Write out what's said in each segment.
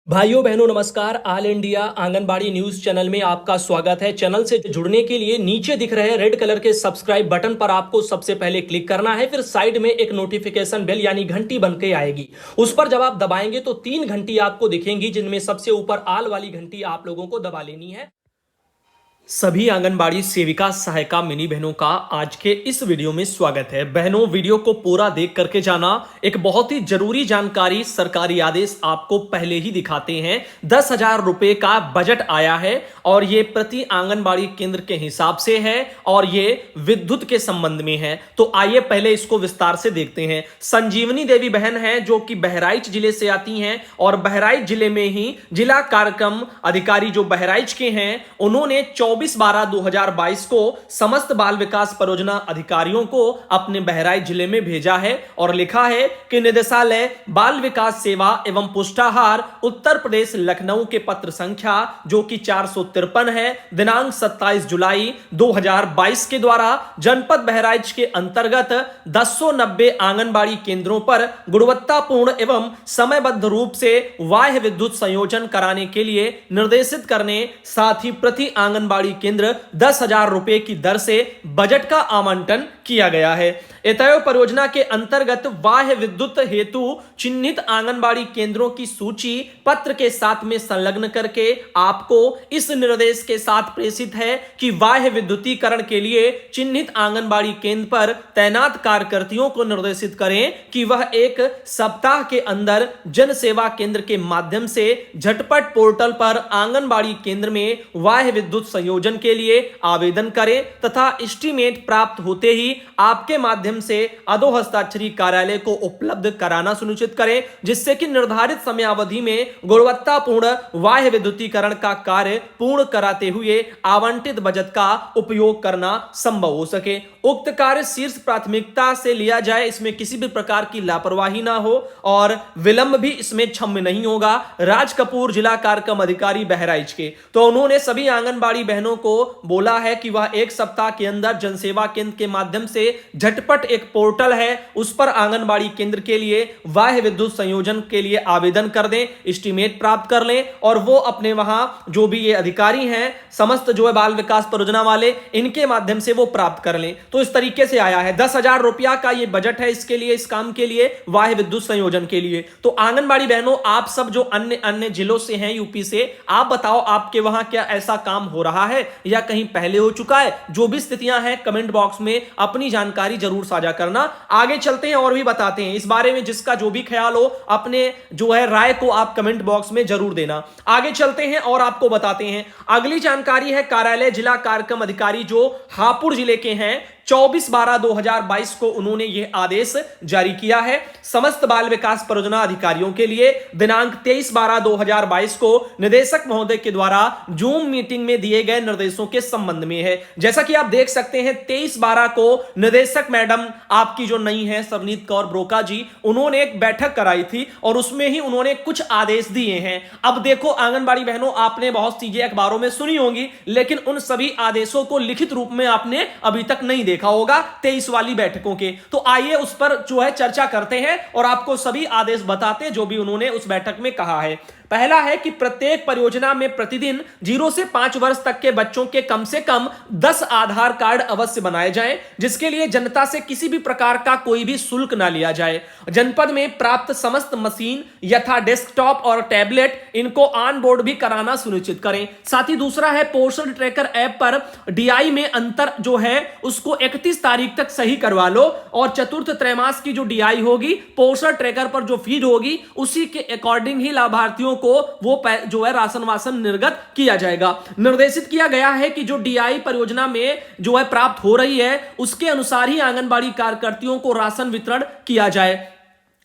भाइयों बहनों नमस्कार। All India anganwadi news channel में आपका स्वागत है। चैनल से जुड़ने के लिए नीचे दिख रहे रेड कलर के सब्सक्राइब बटन पर आपको सबसे पहले क्लिक करना है। फिर साइड में एक नोटिफिकेशन बेल यानी घंटी बन के आएगी, उस पर जब आप दबाएंगे तो 3 घंटी आपको दिखेंगी, जिनमें सबसे ऊपर आल वाली घंटी आप लोगों को दबा लेनी है। सभी आंगनबाड़ी सेविका सहायिका मिनी बहनों का आज के इस वीडियो में स्वागत है। बहनों, वीडियो को पूरा देख करके जाना। एक बहुत ही जरूरी जानकारी, सरकारी आदेश आपको पहले ही दिखाते हैं। 10,000 रुपए का बजट आया है और ये प्रति आंगनबाड़ी केंद्र के हिसाब से है और ये विद्युत के संबंध में है। तो आइए पहले इसको विस्तार से देखते हैं। संजीवनी देवी बहन है जो कि बहराइच जिले से आती हैं और बहराइच जिले में ही जिला कार्यक्रम अधिकारी जो बहराइच के हैं, उन्होंने 24/12/2022 को समस्त बाल विकास परियोजना अधिकारियों को अपने बहराइच जिले में भेजा है और लिखा है कि निदेशालय बाल विकास सेवा एवं पुष्टाहार उत्तर प्रदेश लखनऊ के पत्र संख्या जो कि 453 है दिनांक 27 जुलाई 2022 के द्वारा जनपद बहराइच के अंतर्गत 1090 आंगनबाड़ी केंद्रों पर गुणवत्तापूर्ण एवं समयबद्ध रूप से बाह्य विद्युत संयोजन कराने के लिए निर्देशित करने, साथ ही प्रति आंगनबाड़ी केंद्र 10,000 रुपए की दर से बजट का आवंटन किया गया है। एतयो परियोजना के अंतर्गत बाह्य विद्युत हेतु चिन्हित आंगनबाड़ी केंद्रों की सूची पत्र के साथ में संलग्न करके आपको इस निर्देश के साथ प्रेषित है कि बाह्य विद्युतीकरण के लिए चिन्हित आंगनबाड़ी केंद्र पर तैनात कार्यकर्तियों को निर्देशित करें कि वह एक सप्ताह के अंदर जन सेवा केंद्र के माध्यम से झटपट पोर्टल पर आंगनबाड़ी केंद्र में बाह्य विद्युत संयोजन के लिए आवेदन करें तथा एस्टीमेट प्राप्त होते ही आपके माध्यम से अधो हस्ताक्षरी कार्यालय को उपलब्ध कराना सुनिश्चित करें, जिससे कि निर्धारित समयावधि में गुणवत्तापूर्ण बाह्य विद्युतीकरण का कार्य पूर्ण कराते हुए आवंटित बजट का उपयोग करना संभव हो सके। उक्त कार्य शीर्ष प्राथमिकता से लिया जाए, इसमें किसी भी प्रकार की लापरवाही ना हो और विलंब भी इसमें क्षम्य नहीं होगा। राज कपूर जिला कार्यक्रम अधिकारी बहराइच के, तो उन्होंने सभी आंगनबाड़ी बहनों को बोला है कि वह एक सप्ताह के अंदर जनसेवा केंद्र के माध्यम से झटपट एक पोर्टल है उस पर आंगनबाड़ी केंद्र के लिए बाह्य विद्युत संयोजन के लिए आवेदन कर दें, एस्टीमेट प्राप्त कर लें और वो अपने वहां जो भी ये अधिकारी हैं समस्त जो है बाल विकास परियोजना वाले, इनके माध्यम से वो प्राप्त कर लें। तो इस तरीके से आया है 10,000 रुपया का ये बजट है इसके लिए, इस काम के लिए, बाह्य विद्युत संयोजन के लिए। तो आंगनबाड़ी बहनों, आप सब जो अन्य अन्य जिलों से हैं, यूपी से, आप बताओ आपके वहां क्या ऐसा काम हो रहा है या कहीं पहले हो चुका है? जो भी स्थितियां हैं कमेंट बॉक्स में अपनी जानकारी जरूर साझा करना। आगे चलते हैं और भी बताते हैं इस बारे में, जिसका जो भी ख्याल हो अपने जो है राय को आप कमेंट बॉक्स में जरूर देना। आगे चलते हैं और आपको बताते हैं अगली जानकारी है कार्यालय जिला कार्यक्रम अधिकारी जो हापुड़ जिले के हैं। 24/12/2022 को उन्होंने यह आदेश जारी किया है समस्त बाल विकास परियोजना अधिकारियों के लिए। दिनांक 23/12/2022 को निदेशक महोदय के द्वारा जूम मीटिंग में दिए गए निर्देशों के संबंध में है। जैसा कि आप देख सकते हैं 23/12 को निदेशक मैडम आपकी जो नई है सरनीत कौर ब्रोका जी, उन्होंने एक बैठक कराई थी और उसमें ही उन्होंने कुछ आदेश दिए हैं। अब देखो आंगनबाड़ी बहनों, आपने बहुत चीजें अखबारों में सुनी होंगी, लेकिन उन सभी आदेशों को लिखित रूप में आपने अभी तक नहीं देखा होगा 23 वाली बैठकों के। तो आइए उस पर जो है चर्चा करते हैं और आपको सभी आदेश बताते हैं जो भी उन्होंने उस बैठक में कहा है। पहला है कि प्रत्येक परियोजना में प्रतिदिन 0 से 5 वर्ष तक के बच्चों के कम से कम 10 आधार कार्ड अवश्य बनाए जाएं, जिसके लिए जनता से किसी भी प्रकार का कोई भी शुल्क ना लिया जाए। जनपद में प्राप्त समस्त मशीन यथा डेस्कटॉप और टैबलेट, इनको ऑन बोर्ड भी कराना सुनिश्चित करें। साथ ही दूसरा है पोषण ट्रैकर ऐप पर डीआई में अंतर जो है उसको 31 तारीख तक सही करवा लो और चतुर्थ त्रैमास की जो डीआई होगी पोषण ट्रैकर पर जो फीड होगी उसी के अकॉर्डिंग ही लाभार्थियों को वो जो है राशन वासन निर्गत किया जाएगा। निर्देशित किया गया है कि जो डीआई परियोजना में जो है प्राप्त हो रही है उसके अनुसार ही आंगनबाड़ी कार्यकर्तियों को राशन वितरण किया जाए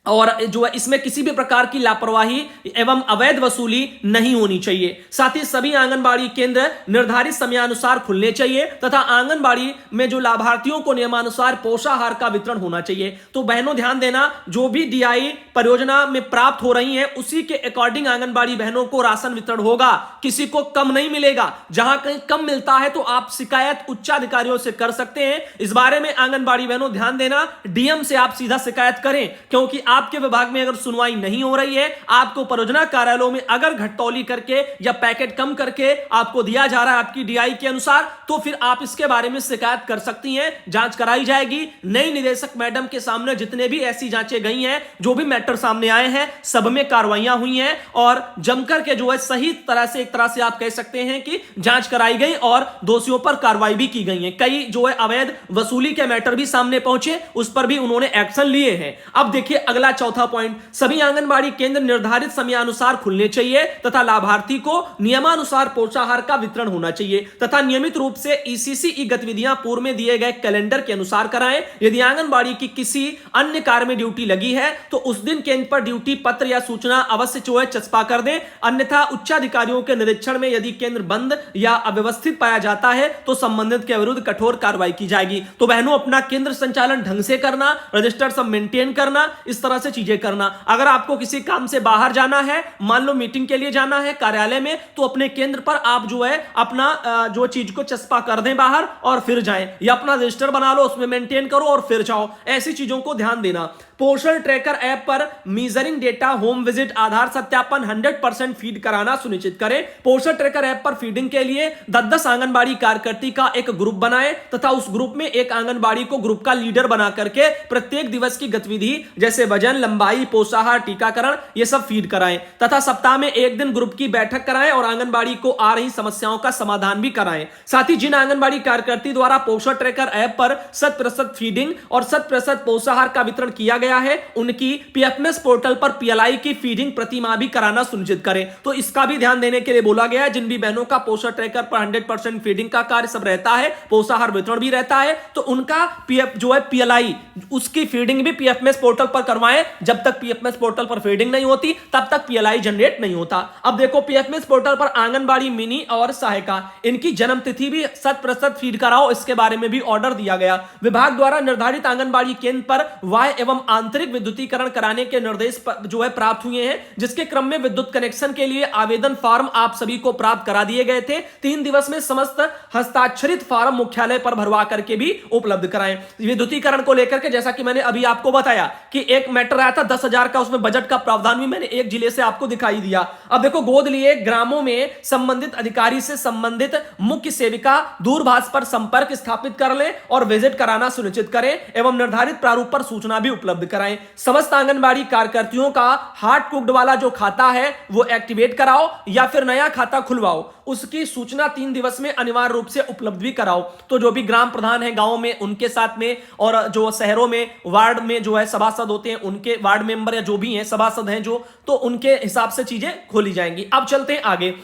और जो है इसमें किसी भी प्रकार की लापरवाही एवं अवैध वसूली नहीं होनी चाहिए। साथ ही सभी आंगनबाड़ी केंद्र निर्धारित समयानुसार खुलने चाहिए तथा आंगनबाड़ी में जो लाभार्थियों को नियमानुसार पोषाहार का वितरण होना चाहिए। तो बहनों ध्यान देना, जो भी डीआई परियोजना में प्राप्त हो रही है उसी के अकॉर्डिंग आंगनबाड़ी बहनों को राशन वितरण होगा, किसी को कम नहीं मिलेगा। जहां कहीं कम मिलता है तो आप शिकायत उच्चाधिकारियों से कर सकते हैं। इस बारे में आंगनबाड़ी बहनों ध्यान देना, डीएम से आप सीधा शिकायत करें, क्योंकि आपके विभाग में अगर सुनवाई नहीं हो रही है, आपको परियोजना कार्यालयों में अगर घटतौली करके या पैकेट कम करके आपको दिया जा रहा है आपकी डीआई के अनुसार, तो फिर आप इसके बारे में शिकायत कर सकती हैं, जांच कराई जाएगी। नई निदेशक मैडम के सामने जितने भी ऐसी जांचें गई हैं, जो भी मैटर सामने आए हैं, सब में कार्रवाइयां हुई हैं और जमकर के जो है सही तरह से, एक तरह से आप कह सकते हैं कि जांच कराई गई और दोषियों पर कार्रवाई भी की गई है। कई जो है अवैध वसूली के मैटर भी सामने पहुंचे, उस पर भी उन्होंने एक्शन लिए हैं। अब देखिए अगला चौथा पॉइंट, सभी आंगनबाड़ी केंद्र निर्धारित समयानुसार खुलने चाहिए तथा लाभार्थी को नियमानुसार पोषाहार का वितरण होना चाहिए तथा नियमित रूप से ईसीसी गतिविधियां पूर्व में दिए गए कैलेंडर के अनुसार कराएं। यदि आंगनबाड़ी की किसी अन्य कार्य में ड्यूटी लगी है तो उस दिन केंद्र पर ड्यूटी पत्र या सूचना अवश्य जो है चस्पा कर दें, अन्यथा उच्चाधिकारियों के निरीक्षण में यदि केंद्र बंद या अव्यवस्थित पाया जाता है तो संबंधित के विरुद्ध कठोर कार्रवाई की जाएगी। तो बहनों, अपना केंद्र संचालन ढंग से करना, रजिस्टर सब मेंटेन करना, इस तरह से चीजें करना। अगर आपको किसी काम से बाहर जाना है, मान लो मीटिंग के लिए जाना है कार्यालय में, तो अपने केंद्र पर आप जो है अपना जो चीज को चस्पा कर दें बाहर और फिर जाएं, या अपना रजिस्टर बना लो, उसमें मेंटेन करो और फिर जाओ। ऐसी चीजों को ध्यान देना। पोषण ट्रैकर ऐप पर मीजरिंग डेटा, होम विजिट, आधार सत्यापन 100% फीड कराना सुनिश्चित करें। पोषण ट्रैकर ऐप पर फीडिंग के लिए 10-10 आंगनबाड़ी कार्यकर्ती का एक ग्रुप बनाएं तथा उस ग्रुप में एक आंगनबाड़ी को ग्रुप का लीडर बना करके प्रत्येक दिवस की गतिविधि जैसे वजन, लंबाई, पोषाहार, टीकाकरण, ये सब फीड कराएं तथा सप्ताह में एक दिन ग्रुप की बैठक कराएं और आंगनबाड़ी को आ रही समस्याओं का समाधान भी कराएं। साथ ही जिन आंगनबाड़ी कार्यकर्ती द्वारा पोषण ट्रैकर ऐप पर 100% फीडिंग और 100% पोषाहार का वितरण किया गया है, उनकी पीएफएमएस पोर्टल पर पीएलआई की फीडिंग प्रति माह भी कराना सुनिश्चित करें। तो इसका भी ध्यान देने के लिए बोला गया है। जिन भी बहनों का पोषण ट्रैकर पर 100% फीडिंग का कार्य सब रहता है, पोषाहार वितरण भी रहता है, तो उनका पीएफ जो है पीएलआई, उसकी फीडिंग भी पीएफएमएस पोर्टल पर करवाएं। जब तक पीएफएमएस पोर्टल पर फीडिंग नहीं होती तब तक पीएलआई जनरेट नहीं होता। अब देखो, पीएफएमएस पोर्टल पर आंगनबाड़ी मिनी और सहायिका, इनकी जन्म तिथि भी 100% फीड कराओ, इसके बारे में भी ऑर्डर दिया गया। विभाग द्वारा निर्धारित आंगनबाड़ी केंद्र पर वाय एवं आंतरिक विद्युतीकरण कराने के निर्देश जो है प्राप्त हुए हैं, जिसके क्रम में विद्युत कनेक्शन के लिए आवेदन फॉर्म आप सभी को प्राप्त करा दिए गए थे। 3 दिवस में समस्त हस्ताक्षरित फॉर्म मुख्यालय पर भरवा करके भी उपलब्ध कराएं। विद्युतीकरण को लेकर के जैसा कि मैंने अभी आपको बताया कि एक मैटर आया था 10,000 का, उसमें बजट का प्रावधान भी मैंने एक जिले से आपको दिखाई दिया। अब देखो, गोद लिए ग्रामों में संबंधित अधिकारी से संबंधित मुख्य सेविका दूरभाष पर संपर्क स्थापित कर ले और विजिट कराना सुनिश्चित करें एवं निर्धारित प्रारूप पर सूचना भी उपलब्ध कराएं। समस्त आंगनबाड़ी कार्यकर्तियों का हार्ड कुक्ड वाला जो खाता है वो एक्टिवेट कराओ या फिर नया खाता खुलवाओ, उसकी सूचना 3 दिवस में अनिवार्य रूप से उपलब्ध भी कराओ। तो जो भी ग्राम प्रधान है गांव में, उनके साथ में, और जो शहरों में वार्ड में जो है सभासद होते हैं, उनके वार्ड मेंबर या जो भी हैं सभासद हैं जो, तो उनके हिसाब से चीजें खोली जाएंगी। अब चलते हैं आगे।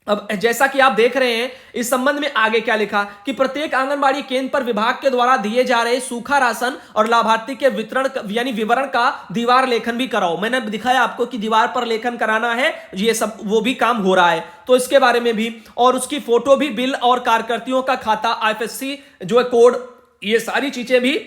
अब जैसा कि आप देख रहे हैं, इस संबंध में आगे क्या लिखा कि प्रत्येक आंगनबाड़ी केंद्र पर विभाग के द्वारा दिए जा रहे सूखा राशन और लाभार्थी के वितरण यानी विवरण का दीवार लेखन भी कराओ। मैंने दिखाया आपको कि दीवार पर लेखन कराना है, ये सब वो भी काम हो रहा है, तो इसके बारे में भी, और उसकी फोटो भी, बिल और कार्यकर्तियों का खाता, आईएफएससी जो है कोड, ये सारी चीजें भी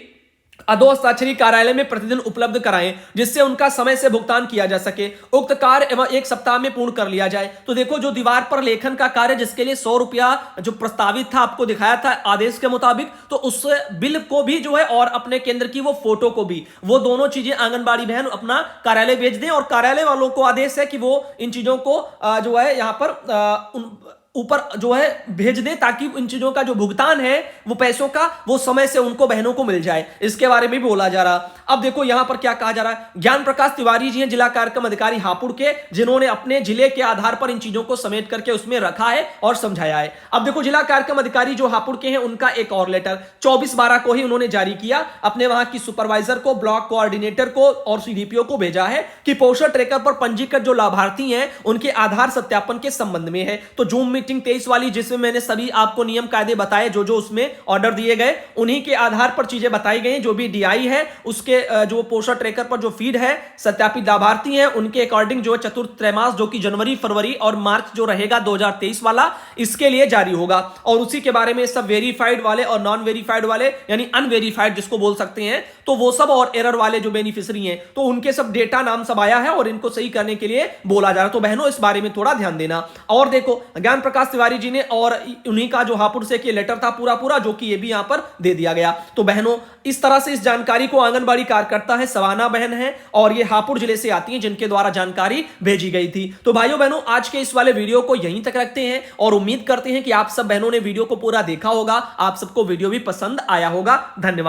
अधोहस्ताक्षरी कार्यालय में प्रतिदिन उपलब्ध कराएं, जिससे उनका समय से भुगतान किया जा सके। उक्त कार्य एवं 1 सप्ताह में पूर्ण कर लिया जाए। तो देखो, जो दीवार पर लेखन का कार्य, जिसके लिए 100 रुपया जो प्रस्तावित था, आपको दिखाया था आदेश के मुताबिक, तो उस बिल को भी जो है और अपने केंद्र की वो फोटो को भी, वो दोनों चीजें आंगनबाड़ी बहन अपना कार्यालय भेज दें, और कार्यालय वालों को आदेश है कि वो इन चीजों को जो है यहां पर ऊपर जो है भेज दें, ताकि इन चीजों का जो भुगतान है वो पैसों का, वो समय से उनको बहनों को मिल जाए। इसके बारे में भी बोला जा रहा। अब देखो यहां पर क्या कहा जा रहा है। ज्ञान प्रकाश तिवारी जी हैं, जिला कार्यक्रम अधिकारी हापुड़ के, जिन्होंने अपने जिले के आधार पर इन चीजों को समेट करके उसमें रखा है और समझाया है। अब देखो, जिला कार्यक्रम अधिकारी जो हापुड़ के हैं, उनका एक और लेटर 24/12 को ही उन्होंने जारी किया, अपने वहां की सुपरवाइजर को, ब्लॉक कोऑर्डिनेटर को और सीडीपीओ को भेजा है कि पोषण ट्रैकर पर पंजीकृत जो लाभार्थी हैं उनके आधार सत्यापन के संबंध में है। तो जूम मीटिंग 23 वाली, जिसमें मैंने सभी आपको नियम कायदे बताए, जो जो उसमें ऑर्डर दिए गए, उन्हीं के आधार पर चीजें बताई गई। जो भी डीआई है, उसके जो पोषण ट्रैकर पर जो फीड है, सत्यापित लाभार्थी हैं, उनके अकॉर्डिंग जो चतुर्थ त्रैमास, जो कि जनवरी, फरवरी और मार्च जो रहेगा 2023 वाला, इसके लिए जारी होगा। और उसी के बारे में सब वेरीफाइड वाले और नॉन वेरीफाइड वाले, यानी अनवेरीफाइड जिसको बोल सकते हैं, तो वो सब, और एरर वाले जो बेनिफिशियरी हैं, तो उनके सब डेटा नाम सब आया है और इनको सही करने के लिए बोला जा रहा है। तो बहनों, इस बारे में थोड़ा ध्यान देना। और देखो, ज्ञान प्रकाश तिवारी जी ने, और उन्हीं का जो हापुड़ से कि लेटर था पूरा जो कि ये भी यहां पर दे दिया गया। तो बहनों, इस तरह से इस जानकारी को आंगनबाड़ी कार्यकर्ता है सवाना बहन है और ये हापुड़ जिले से आती हैं, जिनके द्वारा जानकारी भेजी गई थी। तो भाइयों बहनों, आज के इस वाले वीडियो को यहीं तक रखते हैं और उम्मीद करते हैं कि आप सब बहनों ने वीडियो को पूरा देखा होगा, आप सबको वीडियो भी पसंद आया होगा। धन्यवाद।